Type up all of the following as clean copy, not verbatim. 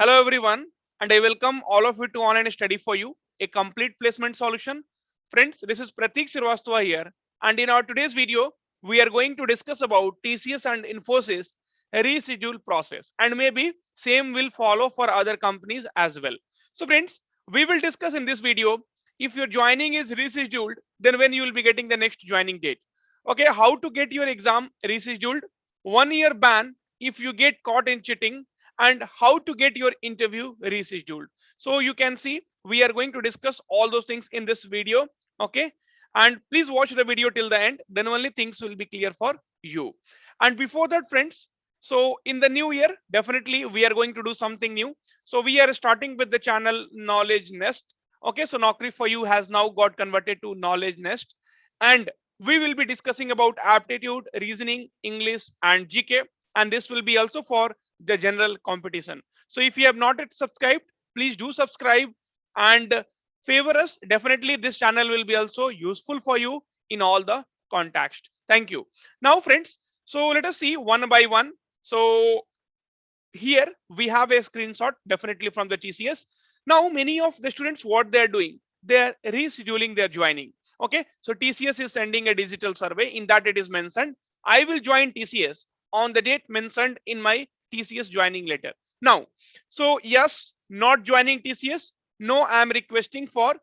Hello everyone, and I welcome all of you to Online Study for You, a complete placement solution. Friends, this is Pratik Srivastava here, and in our today's video, we are going to discuss about TCS and Infosys reschedule process, and maybe same will follow for other companies as well. So friends, we will discuss in this video if your joining is rescheduled, then when you will be getting the next joining date. Okay, how to get your exam rescheduled, 1 year ban if you get caught in cheating, and how to get your interview rescheduled. So you can see we are going to discuss all those things in this video. Okay, and please watch the video till the end, then only things will be clear for you. And before that friends, so in the new year definitely we are going to do something new. So we are starting with the channel Knowledge Nest. Okay, so Naukri for You has now got converted to Knowledge Nest, and we will be discussing about aptitude, reasoning, English, and GK, and this will be also for the general competition. So if you have not yet subscribed, please do subscribe and favor us. Definitely this channel will be also useful for you in all the context. Thank you. Now friends, so let us see one by one. So here we have a screenshot definitely from the TCS. Now many of the students, what they are doing, they are rescheduling their joining. Okay, so TCS is sending a digital survey. In that it is mentioned, I will join TCS on the date mentioned in my TCS joining letter. Now, so yes, not joining TCS, no, I am requesting for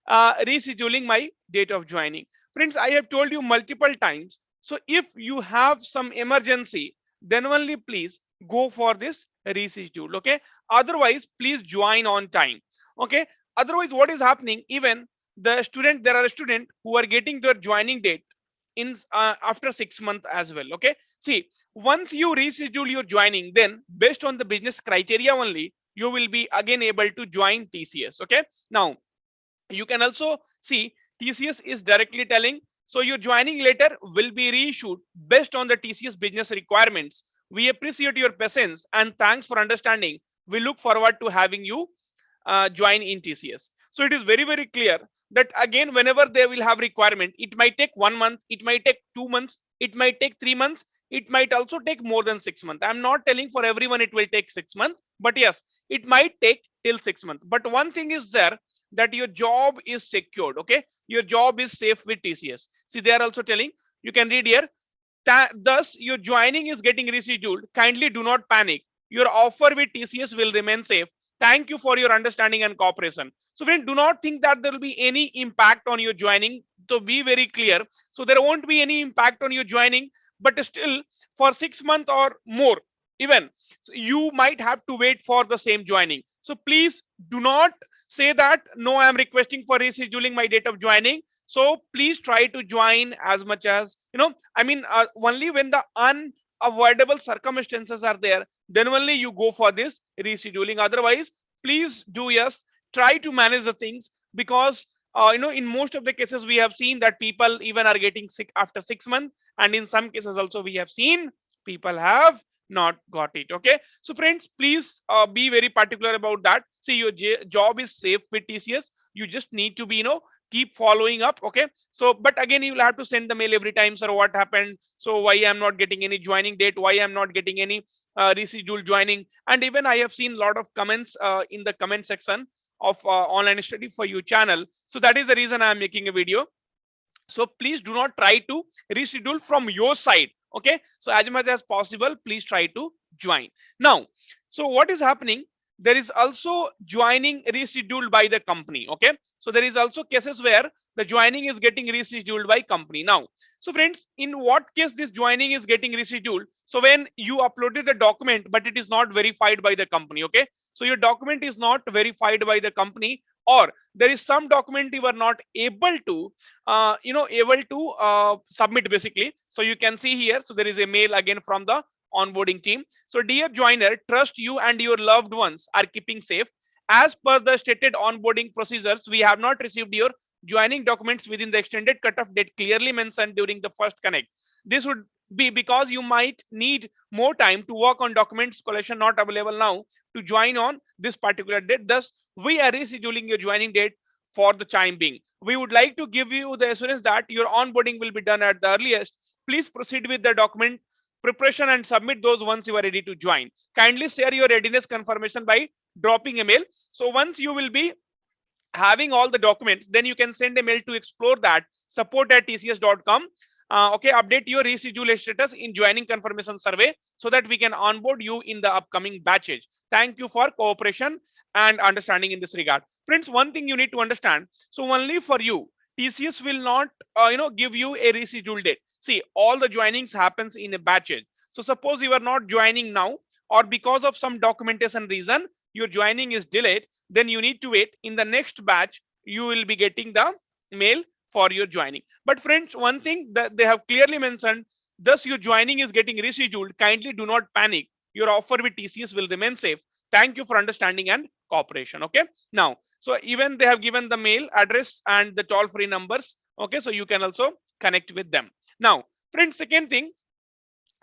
rescheduling my date of joining. Friends, I have told you multiple times, so if you have some emergency, then only please go for this reschedule. Okay, otherwise please join on time. Okay, otherwise what is happening, even the student, there are a student who are getting their joining date in after 6 months as well. Okay, see, once you reschedule your joining, then based on the business criteria only you will be again able to join TCS. Okay, now you can also see TCS is directly telling, so your joining letter will be reissued based on the TCS business requirements. We appreciate your patience and thanks for understanding. We look forward to having you join in TCS. So it is very, very clear that again, whenever they will have requirement, it might take 1 month, it might take 2 months, it might take 3 months, it might also take more than 6 months. I'm not telling for everyone it will take 6 months, but yes, it might take till 6 months. But one thing is there, that your job is secured. Okay, your job is safe with TCS. See, they are also telling, you can read here, thus your joining is getting rescheduled. Kindly do not panic. Your offer with TCS will remain safe. Thank you for your understanding and cooperation. So friend, do not think that there will be any impact on your joining. So be very clear. So there won't be any impact on your joining, but still for 6 months or more, even you might have to wait for the same joining. So please do not say that no, I am requesting for rescheduling my date of joining. So please try to join as much as I mean, only when the unavoidable circumstances are there, then only you go for this rescheduling. Otherwise, please do, yes, try to manage the things, because in most of the cases we have seen that people even are getting sick after 6 months, and in some cases also we have seen people have not got it. Okay, so friends, please be very particular about that. See, your job is safe with TCS. You just need to be, keep following up. Okay, so but again you will have to send the mail every time, sir, what happened, so why I'm not getting any joining date, why I'm not getting any rescheduled joining. And even I have seen a lot of comments in the comment section of Online Study for You channel. So that is the reason I am making a video. So please do not try to reschedule from your side. Okay, so as much as possible please try to join now. So what is happening, there is also joining rescheduled by the company. Okay, so there is also cases where the joining is getting rescheduled by company. Now, so friends, in what case this joining is getting rescheduled? So when you uploaded the document but it is not verified by the company. Okay, so your document is not verified by the company, or there is some document you are not able to submit basically. So you can see here, so there is a mail again from the onboarding team. So dear joiner, trust you and your loved ones are keeping safe. As per the stated onboarding procedures, we have not received your joining documents within the extended cutoff date clearly mentioned during the first connect. This would be because you might need more time to work on documents collection not available now to join on this particular date. Thus we are rescheduling your joining date for the time being. We would like to give you the assurance that your onboarding will be done at the earliest. Please proceed with the document preparation and submit those once you are ready to join. Kindly share your readiness confirmation by dropping a mail. So once you will be having all the documents, then you can send a mail to explore that support@tcs.com. Okay, update your reschedule status in joining confirmation survey so that we can onboard you in the upcoming batches. Thank you for cooperation and understanding in this regard. Friends, one thing you need to understand. So only for you, TCS will not give you a reschedule date. See, all the joinings happens in a batches. So suppose you are not joining now, or because of some documentation reason your joining is delayed, then you need to wait. In the next batch you will be getting the mail for your joining. But friends, one thing that they have clearly mentioned, thus your joining is getting rescheduled, kindly do not panic. Your offer with TCS will remain safe. Thank you for understanding and cooperation. Okay, now, so even they have given the mail address and the toll free numbers. Okay, so you can also connect with them. Now friends, second thing,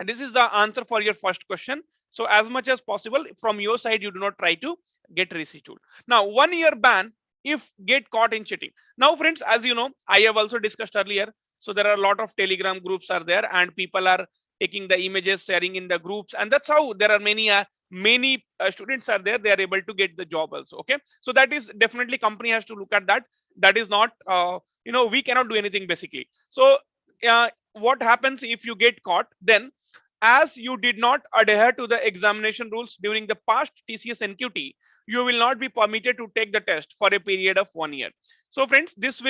this is the answer for your first question. So as much as possible from your side, you do not try to get rescheduled. Now 1 year ban if get caught in cheating. Now friends, as you know, I have also discussed earlier, so there are a lot of telegram groups are there and people are taking the images, sharing in the groups, and that's how there are many students are there, they are able to get the job also. Okay, so that is definitely company has to look at that. That is not we cannot do anything basically. So what happens if you get caught? Then as you did not adhere to the examination rules during the past TCS NQT, you will not be permitted to take the test for a period of 1 year. So friends, this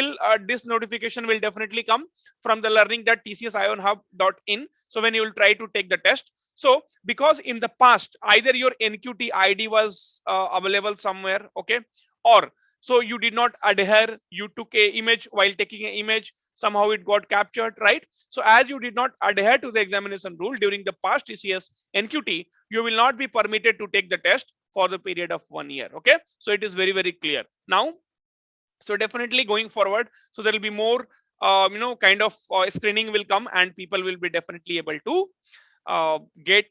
notification will definitely come from the learning.tcsionhub.in. So when you will try to take the test, so because in the past either your NQT ID was available somewhere, okay, or so you did not adhere, you took a image while taking an image, somehow it got captured, right? So as you did not adhere to the examination rule during the past TCS NQT, you will not be permitted to take the test for the period of 1 year. Okay, so it is very, very clear now. So definitely going forward, so there will be more kind of screening will come and people will be definitely able to get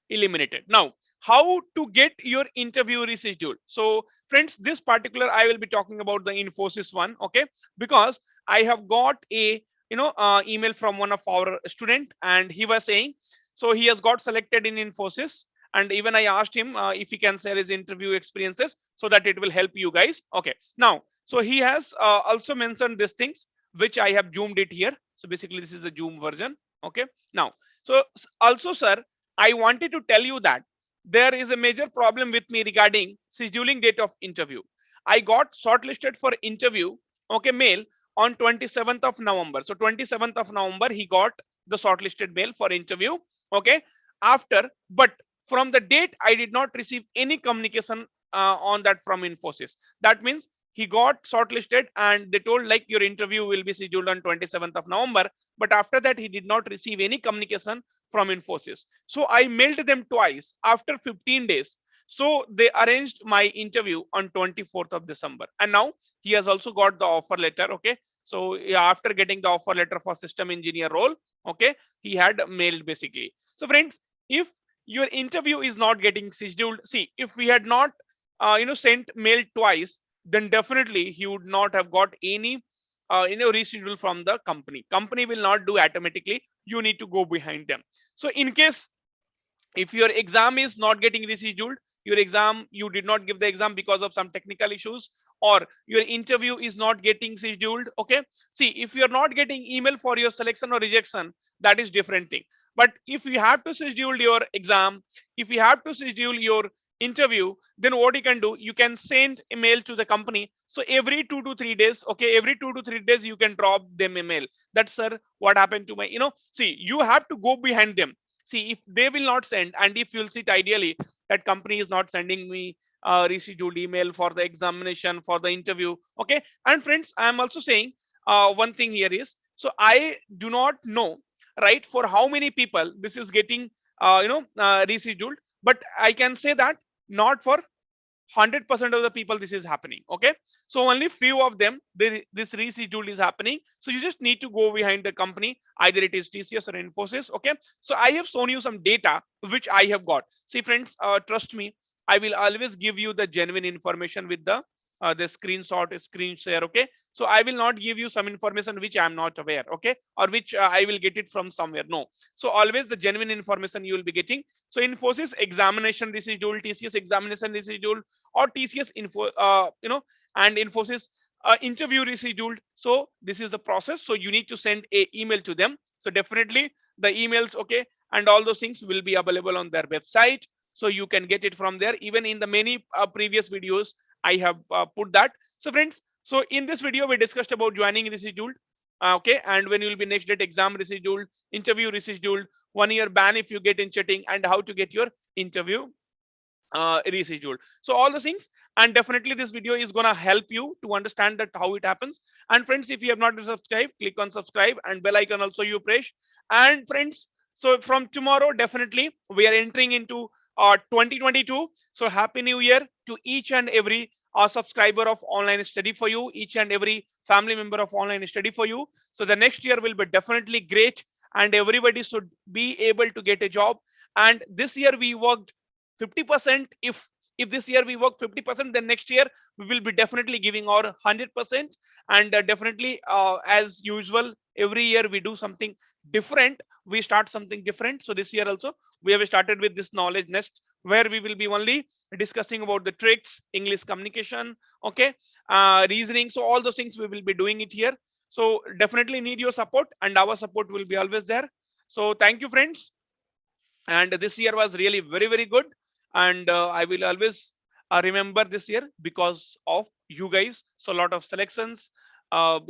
eliminated. Now how to get your interview rescheduled? So friends, this particular I will be talking about the Infosys one. Okay, because I have got a email from one of our student and he was saying, so he has got selected in Infosys, and even I asked him if he can share his interview experiences so that it will help you guys. Okay, now so he has also mentioned these things which I have zoomed it here. So basically this is the zoom version. Okay, now so also sir, I wanted to tell you that there is a major problem with me regarding scheduling date of interview. I got shortlisted for interview, okay, mail on 27th of November. So 27th of November he got the shortlisted mail for interview. Okay, after, but from the date I did not receive any communication on that from Infosys. That means he got shortlisted and they told like your interview will be scheduled on 27th of November, but after that he did not receive any communication from Infosys. So I mailed them twice after 15 days. So they arranged my interview on 24th of December, and now he has also got the offer letter. Okay, so yeah, after getting the offer letter for system engineer role, okay, he had mailed basically. So friends, if your interview is not getting scheduled, see, if we had not sent mail twice, then definitely he would not have got any reschedule from the company will not do automatically, you need to go behind them. So in case if your exam is not getting rescheduled, your exam, you did not give the exam because of some technical issues, or your interview is not getting scheduled. Okay, see, if you're not getting email for your selection or rejection, that is different thing. But if you have to schedule your exam, if you have to schedule your interview, then what you can do, you can send email to the company. So every 2 to 3 days, okay, every 2 to 3 days you can drop them email that sir, what happened to my, see, you have to go behind them. See, if they will not send, and if you'll see it ideally that company is not sending me rescheduled email for the examination, for the interview. Okay, and friends, I am also saying one thing here is, so I do not know, right, for how many people this is getting rescheduled, but I can say that not for 100% of the people this is happening. Okay, so only few of them this reschedule is happening. So you just need to go behind the company, either it is TCS or Infosys. Okay, so I have shown you some data which I have got. See friends, trust me, I will always give you the genuine information with the the screenshot, screen share. Okay, so I will not give you some information which I am not aware, okay, or which I will get it from somewhere. No, so always the genuine information you will be getting. So Infosys examination reschedule, TCS examination reschedule, or TCS info, and Infosys interview rescheduled. So this is the process. So you need to send a email to them. So definitely the emails, okay, and all those things will be available on their website. So you can get it from there. Even in the many previous videos, I have put that. So friends, so in this video, we discussed about joining rescheduled. Okay, and when you will be next date exam rescheduled, interview rescheduled, 1 year ban if you get in chatting, and how to get your interview rescheduled. So all the things, and definitely this video is gonna help you to understand that how it happens. And friends, if you have not subscribed, click on subscribe, and bell icon also you press. And friends, so from tomorrow, definitely we are entering into 2022. So happy new year to each and every subscriber of online study for you, each and every family member of online study for you. So the next year will be definitely great, and everybody should be able to get a job. And this year we worked 50%. If this year we work 50%, then next year we will be definitely giving our 100%. And definitely, as usual, every year we do something different, we start something different. So this year also we have started with this knowledge nest, where we will be only discussing about the tricks, English communication, okay, reasoning. So all those things we will be doing it here. So definitely need your support, and our support will be always there. So thank you, friends. And this year was really very, very good. And I will always remember this year because of you guys. So a lot of selections, a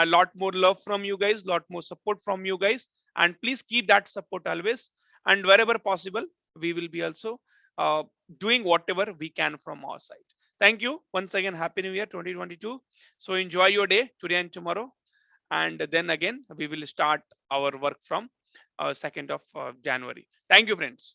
lot more love from you guys, lot more support from you guys. And please keep that support always. And wherever possible, we will be also uh, doing whatever we can from our side. Thank you once again. Happy New Year 2022. So enjoy your day today and tomorrow. And then again, we will start our work from 2nd of January. Thank you, friends.